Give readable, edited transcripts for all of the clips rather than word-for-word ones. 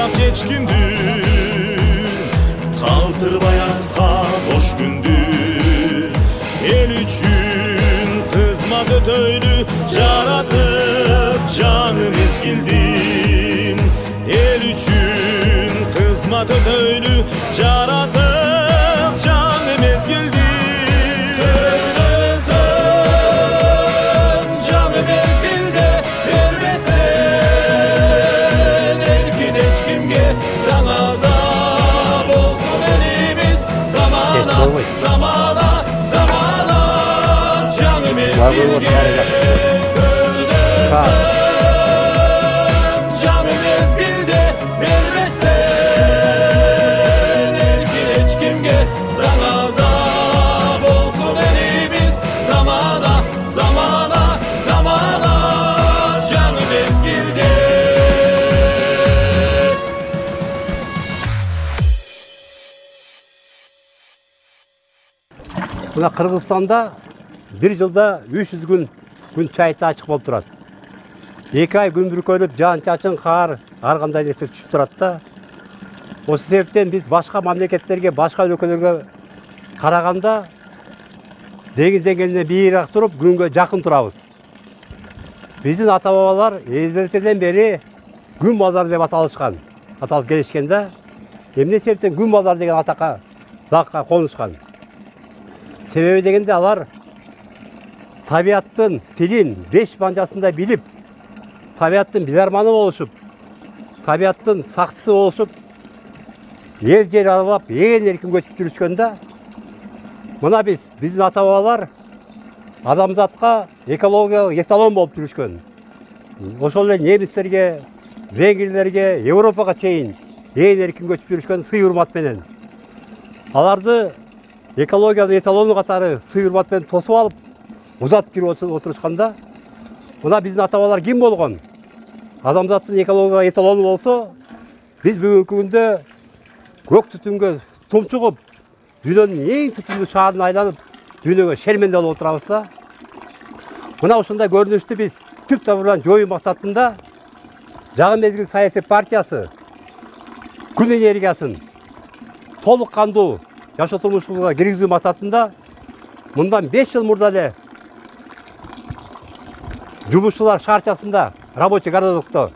Yaşamak geçkindi, kaldırmaya boş gündü. El üçün kızmadı töydü, yaratıp canım ezgildim. El üçün kızmadı töydü, yaratıp canım ezgildim. Canım ezgilde vermesen erkin hiç kimge ramazan olsun elimiz zamana zamana zamana canım ezgilge canım ezgilde vermesen erkin hiç kimge ramazan olsun elimiz zamana zamana zamana canım ezgilde. Mına Kırgızstanda bir yılda 300 gün çayıtı açık болып turат. 2 ay gün бүркөлүп жаан чачын кар ар кандай нерсе түшүп турат да. Осы себептен биз башка мамлекеттерге, башка өлкөлөргө караганда деңиз деңгээлине бийираак туруп, күнгө жакын турабыз. Биздин ата бабалар эзелтеден бери күн балдары деп аталышкан, аталып келишкен да. Эмне себептен күн балдары деген атакка лакка конушкан? Себеби дегенде алар табияттын тилин 5 банжасында билип, табияттын биларманы болушуп, табияттын сактысы болушуп, эл жер аралап, ээн эркин көчүп жүрүшкөндө, мына биздин ата бабалар адамзатка экологиялык эталон болуп жүрүшкөн. Ошол эле немистерге, венгрлерге, Европага чейин ээн эркин көчүп жүрүшкөн сый урмат менен. Аларды экологиялык эталону катары сый урмат менен тосуп алып, узатып жүрүп отурушканда, мына биздин ата бабалар ким болгон? Адамзаттын экологиялык эталону болсо, биз бүгүнкү күндө көк түтүнгө тумчугуп, дүйнөнүн эң түтүндүү шаарын айланып, дүйнөгө шерменде болуп отурабыз да. Мына ушундай көрүнүштү биз түп тамырынан жоюу максатында Жаңы Мезгил саясий партиясы күн энергиясын толук кандуу жашоо турмушуга киргизүү максатында мындан 5 жыл мурда эле жумушчулар шаарчасында, рабочий городокто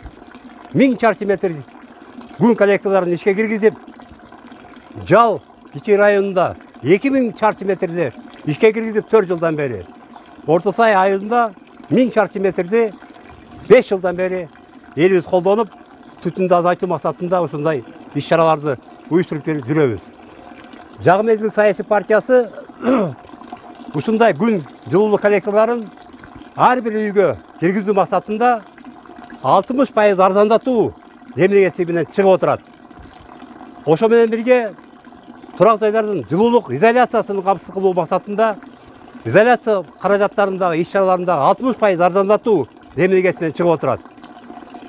1000 чарчы метр күн коллекторлорун ишке киргизип, Жал Кичи районунда 2000 чарчы метрди ишке киргизип 4 жылдан бери, Орто Сай айылында 1000 чарчы метрди 5 жылдан бери элибиз колдонуп, түтүндү азайтуу максатында ушундай иш-чараларды уюштуруп жүрөбүз. Жаңы Мезгил саясий партиясы ушундай күн жылуулук коллекторлорун ар бир үйгө киргизүү максатында 60% арзандатуу демилгеси менен чыгып отурат. Ошо менен бирге турак жайлардын жылуулук изоляциясын камсыз кылуу максатында изоляция каражаттарындагы иш-чараларындагы 60% арзандатуу демилгеси менен чыгып отурат.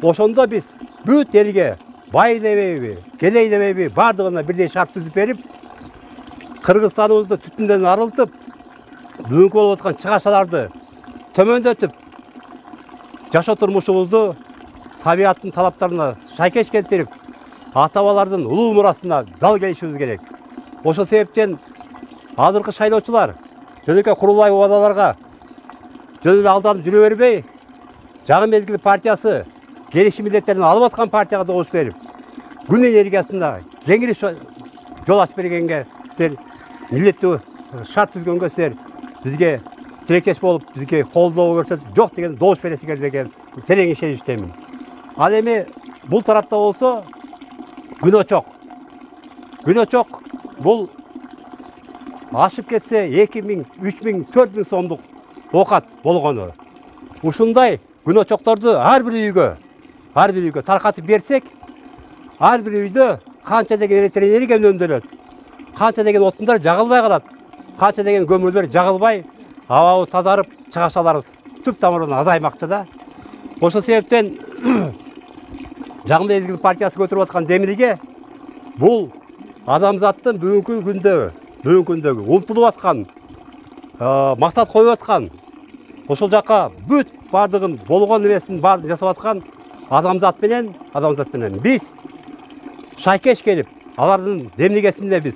Ошондо биз бүт элге бай дебейби, келей дебейби, бардыгына бирдей шарт түзүп берип, Кыргызстаныбызды түтүндөн арылтып, бүгүнкү болуп аткан чыгашаларды төмөндөтүп, жашоо турмушубузду табияттын талаптарына шайкеш келтирип, ата бабалардын улуу мурасына дал келишибиз керек. Ошол себептен азыркы шайлоочулар жөнөкөй курулай убадаларга жөн эле алданып жүрө бербей, Жаңы Мезгил партиясы келишим милдеттерин алып аткан партияга добуш берип, күн энергиясына кеңири жол ачып бергенге силер милдеттүү шарт түзгөнгө силер бизге тилектеш болуп, бизге колдоо көрсөтүп, жок деген добуш бересиңер деген терең ишеничтемин. Ал эми бул тарапта болсо күнөчок. Күнөчок бул ашып кетсе 2000, 3000, 4000 сомдук окат болгону. Ушундай күнөчокторду ар бир үйгө таркатып берсек, ар бир үйдө канча деген электр энергия үнөмдөлөт, канча деген отундар жагылбай калат, канча деген көмүрлөр жагылбай, абабыз тазарып, чыгашаларыбыз түп тамырынан азаймакчы да. Ошол себептен Жаңы Мезгил партиясы көтөрүп аткан демилге бул адамзаттын бүгүнкү күндөгү умтулуп аткан, максат коюп аткан, ошол жака бүт бардыгын болгон нерсесин баарын жасап аткан адамзат менен биз шайкеш келіп, алардың демлегесінде біз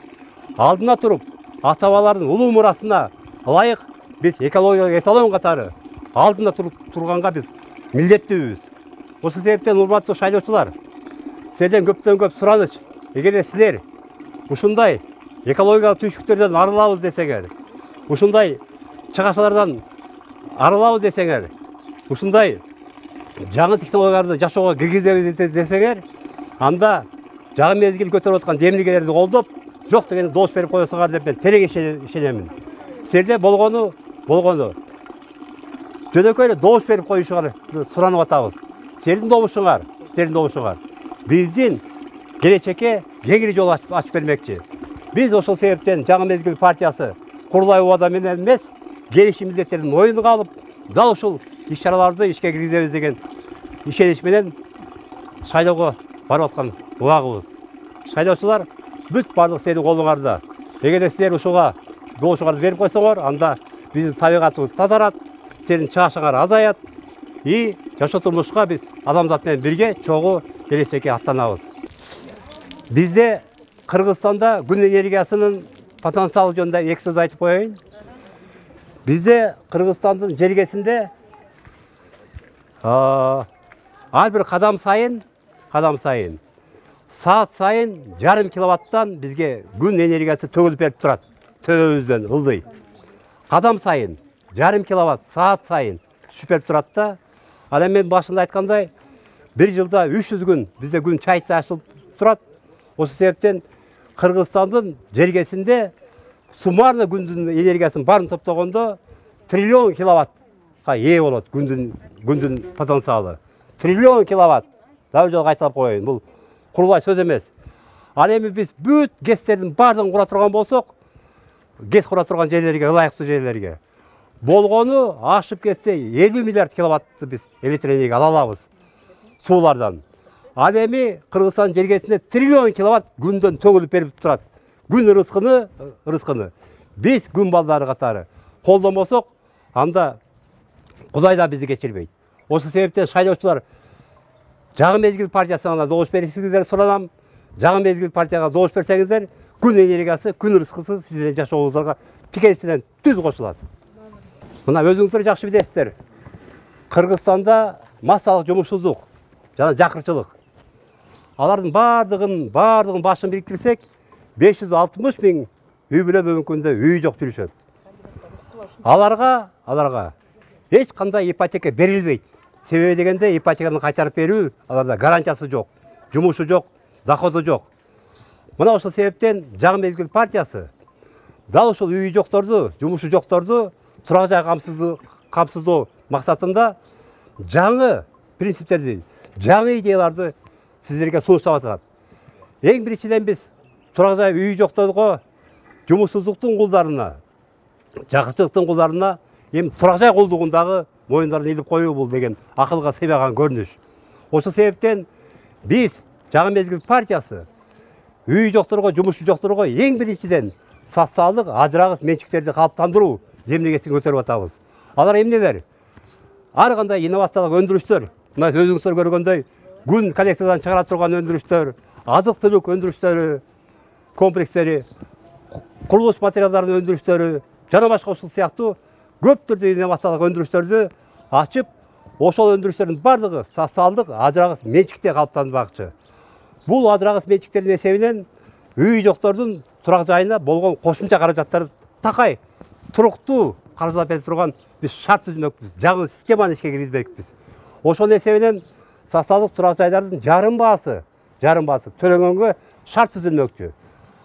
алдына тұрып, ата-бабалардың ұлы мұрасына ылайық біз экологиялық эталон қатары алдында тұрғанға біз міндеттіміз. Осы себептен урматтуу шайлоочулар, сіздерден көптен көп сұраныш, егер сіздер ушундай экологиялық түйшіктерден арылабыз десеңер, ушундай чыгашалардан арылабыз десеңер, ушундай жаңы технологияларды жашоого киргизебиз десеңер, анда жаңы мезгил көтөрүп аткан демилгелерди колдоп, жок деген добуш берип коесуңар деп мен терең ишенемин. Силерде болгону жөнөкөй эле добуш берип коюшуңар суранып атабыз. Силердин добушуңар биздин келечекке кеңири жол ачып бермекчи. Биз ошол себептен жаңы мезгил партиясы курулай убада менен эмес, келишим милдеттерин моюнга алып, дал ушул иш-чараларды ишке киргизебиз деген ишенич менен шайлоого барып аткан убагыбыз. Шайлоочулар бүт барлык сенин колуңарда. Эгерде силер ушуга добушуңарды берип койсоңор, анда биздин табигатыбыз тазарат, сенин чыгашыңар азаят и жашоо турмушка биз адамзат менен бирге чогуу келечекке аттанабыз. Бизде Кыргызстанда күн энергиясынын потенциалы жөнүндө эки сөз айтып коеюн. Бизде Кыргызстандын жергесинде ар бир кадам сайын саат сайын 1,5 киловаттан бизге күн энергиясы төгүлүп берип турат. Төбөбүздөн ылдый. Кадам сайын 1,5 киловатт саат сайын түшүп берип турат да. Ал эми мен башында айткандай, бир жылда 300 күн бизде күн чайчы ашылып турат. Осы себептен Кыргызстандын жергесинде суммарно күндүн энергиясын барын топтогондо триллион киловаттка ээ болот күндүн потенциалы. Триллион киловатт. Дагы жолу кайталап коеюн. Бул курулай сөз эмес. Ал эми биз бүт ГЭСтердин баардыгын кура турган болсок, ГЭС кура турган жерлерге, ылайыктуу жерлерге болгону ашып кетсе 50 миллиард киловаттты биз электр энергия ала алабыз суулардан. Ал эми Кыргызстан жергесинде триллион киловатт күндөн төгүлүп берип турат. Күн ырыскыны биз күн балдары катары колдонбосок, анда Кудай да бизди кечирбейт. Осы себептен шайлоочулар жаңы мезгил партиясына добуш беришиңиздерди суранам. Жаңы мезгил партияга добуш берсеңиздер, күн энергиясы, күн ырыскысы сиздердин жашооңуздарга тикелесинен түз кошулат. Мына өзүңүздөр жакшы билесиздер. Кыргызстанда массалык жумушсуздук жана жакырчылык. Алардын баардыгын башын бириктирсек, 560 миң үй бүлө мүмкүндө үй жок жүрүшөт. Аларга эч кандай ипотека берилбейт. Себеби дегенде ипотеканы кайтарып берүү, аларда гарантиясы жок, жумушу жок, доходу жок. Мына ошол себептен жаңы мезгил партиясы дал ушул үй жокторду, жумушу жокторду турак жай камсыздоо максатында жаңы принциптерди, жаңы идеяларды сиздерге сунуштап атат. Эң биринчиден биз турак жай үй жокторго, жумушсуздуктун кулдарына, жакырчылыктын кулдарына эми турак жай кулдугундагы моюндарын илип коюу бул деген акылга сыйбаган көрүнүш. Ошол себептен биз жаңы мезгил партиясы үй жокторго, жумушу жокторго эң биринчиден социалдык ажырагыс менчиктерди калыптандыруу демилгесин көтөрүп атабыз. Алар эмнелер? Ар кандай инновациялык өндүрүштөр, мына өзүңүздөр көргөндөй күн коллектордан чыгара турган өндүрүштөр, азык-түлүк өндүрүштөрү, комплекстери, курулуш материалдарын өндүрүштөрү, жана башка ушул сыяктуу көп түрдүү инновациялык өндүрүштөрдү ачып, ошол өндүрүштөрдүн бардыгы социалдык ажырагыс менчикте калыптанбакчы. Бул ажырагыс менчиктердин эсебинен үй жоктордун турак жайына болгон кошумча каражаттарды такай, туруктуу каржылап берип турган биз шарт түзмөкпүз, жаңы системаны ишке киргизбекпиз. Ошол эсебинен социалдык турак жайлардын жарым баасы төлөнгөнгө шарт түзүлмөкчү.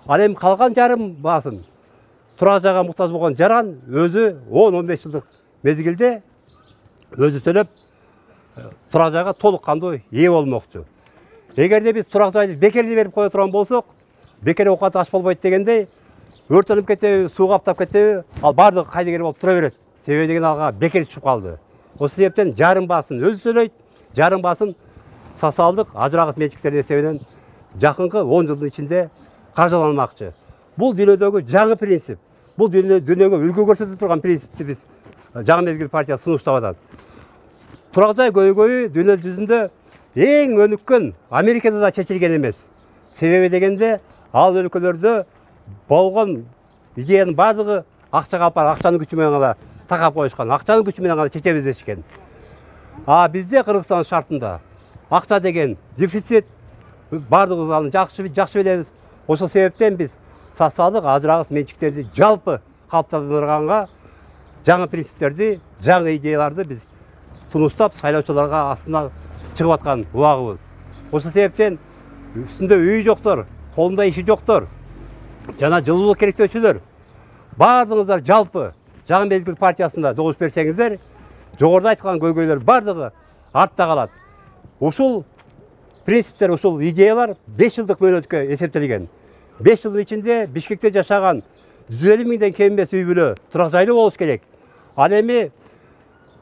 Ал эми калган жарым баасын турак жайга муктаж болгон жаран өзү 10-15 жылдык мезгилде өзү төлөп турак жайга толук кандуу ээ болмокчу. Эгерде биз турак жайды бекерди берип кое турган болсок, бекер оокат аш болбойт дегендей, өртөнүп кетеби, суу каптап кетеби, ал бардыгы кайдыгер болуп тура берет. Себеби деген алга бекер түшүп калды. Ошол себептен жарым баасын өзү төлөйт, жарым баасын социалдык ажырагыс менчиктердин эсебинен жакынкы 10 жылдын ичинде каржыланмакчы. Бул дүйнөдөгү жаңы принцип. Бул дүйнөгө үлгү көрсөтүп турган принципти биз жаңы мезгил партиясы сунуштап атат. Турак жай көйгөйү дүйнө жүзүндө эң өнүккөн Америкада да чечилген эмес. Себеби дегенде ал өлкөлөрдө болгон идеянын бардыгы акчага алып барып, акчанын күчү менен гана такап коюшкан, акчанын күчү менен гана чечебиз дешкен. А бизде Кыргызстан шартында акча деген дефицит, бардыгыбыз аны жакшы билебиз. Ошол себептен биз социалдык ажырагыс менчиктерди жалпы калыптандырганга жаңы принциптерди, жаңы идеяларды биз сунуштап шайлоочуларга астына чыгып аткан убагыбыз. Ошол себептен үстүндө үйү жоктор, колунда иши жоктор, жана жылуулук керектөөчүлөр бардыгыңыздар жалпы жаңы мезгил партиясында добуш берсеңиздер, жогоруда айткан көйгөйлөр бардыгы артта калат. Ушул принциптер, ушул идеялар 5 жылдык мөөнөткө эсептелген. 5 жылдын ичинде Бишкекте жашаган 150 миңден кем эмес үй бүлө турак жайлуу болуш керек. Ал эми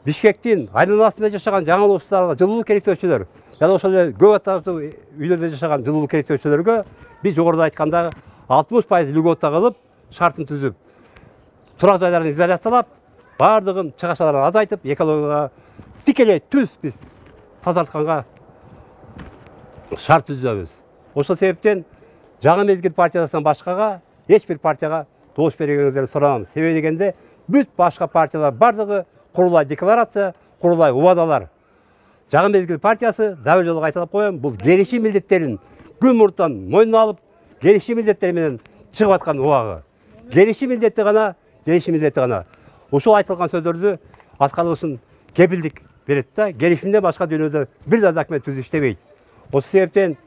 Бишкектин айланасында жашаган жаңылыштарга жылуулук керектөөчүлөр жана ошол эле көп атаптуу үйлөрдө жашаган жылуулук керектөөчүлөргө биз жогоруда айтканда 60% льгота кылып, шартын түзүп, турак жайларын изоляциялап, бардыгын чыгашаларын азайтып, экологияга тикелей түз биз тазартканга шарт түзөбүз. Ошол себептен жаңы мезгил партиясынан башкага эч бир партияга добуш бергениңиздерди суранам. Себеби дегенде бүт башка партиялар бардыгы курулай декларация, курулай убадалар. Жаңы мезгил партиясы дабыл жолу кайталап коем, бул келишим милдеттерин күн муртан мойнуна алып, келишим милдеттери менен чыгып аткан убагы. Келишим милдети гана. Ушул айтылган сөздөрдү аткарылышын кепилдик берет да, келишимден башка дүйнөдө бир да документ түзүп иштебейт. Ошол себептен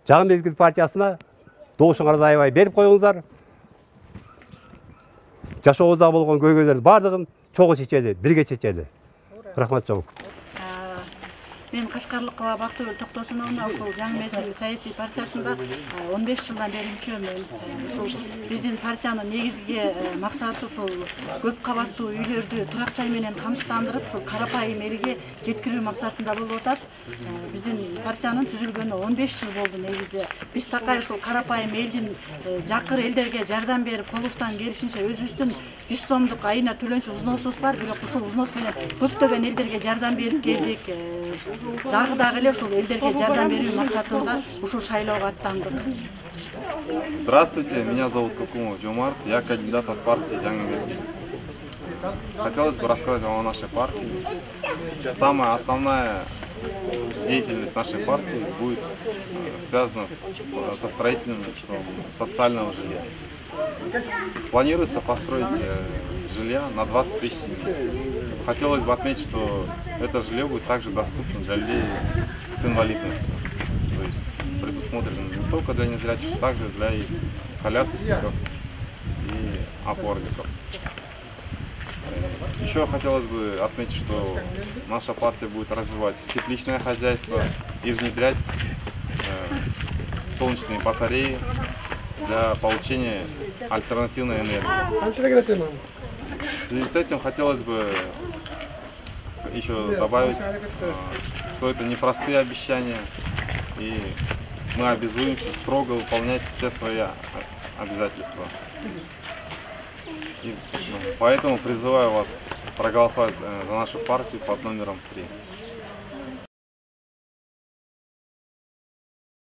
жаңы мезгил партиясына добушуңарды аябай берип коюңуздар. Жашообузда болгон көйгөйлөрдүн бардыгын чогуу чечели, бирге чечели. Рахмат чоң. Мен Кашкарлыкова Бактыгүл Токтосуновна ушул жаңы мезгил саясий партиясында 15 жылдан бери мүчөмүн. Ушул биздин партиянын негизги максаты ушул көп кабаттуу үйлөрдү турак жай менен камсыздандырып, ушул карапайым элге жеткирүү максатында болуп атат. Биздин партиянын түзүлгөнү 15 жыл болду негизи. Биз такай ушул карапайым элдин жакыр элдерге жардам берип, колубуздан келишинче өзүбүздүн 100 сомдук айына төлөнчү взносубуз бар, бирок ушул взнос менен көптөгөн элдерге жардам берип келдик. Дагы эле ушул элдерге жардам берүү максатында ушул шайлоого аттандык. Здравствуйте, меня зовут Кукумов Жомарт, я кандидат от партии «Жаңы мезгил». Хотелось бы рассказать вам о нашей партии. Самая основная деятельность нашей партии будет связана со строительством социального жилья. Планируется построить жилья на 20 тысяч семей. Хотелось бы отметить, что это жилье будет также доступно для людей с инвалидностью. То есть предусмотрено не только для незрячих, а также для колясочников и опорников. Еще хотелось бы отметить, что наша партия будет развивать тепличное хозяйство и внедрять солнечные батареи для получения альтернативной энергии. В связи с этим хотелось бы еще добавить, что это непростые обещания, и мы обязуемся строго выполнять все свои обязательства. И поэтому призываю вас проголосовать за нашу партию под номером 3.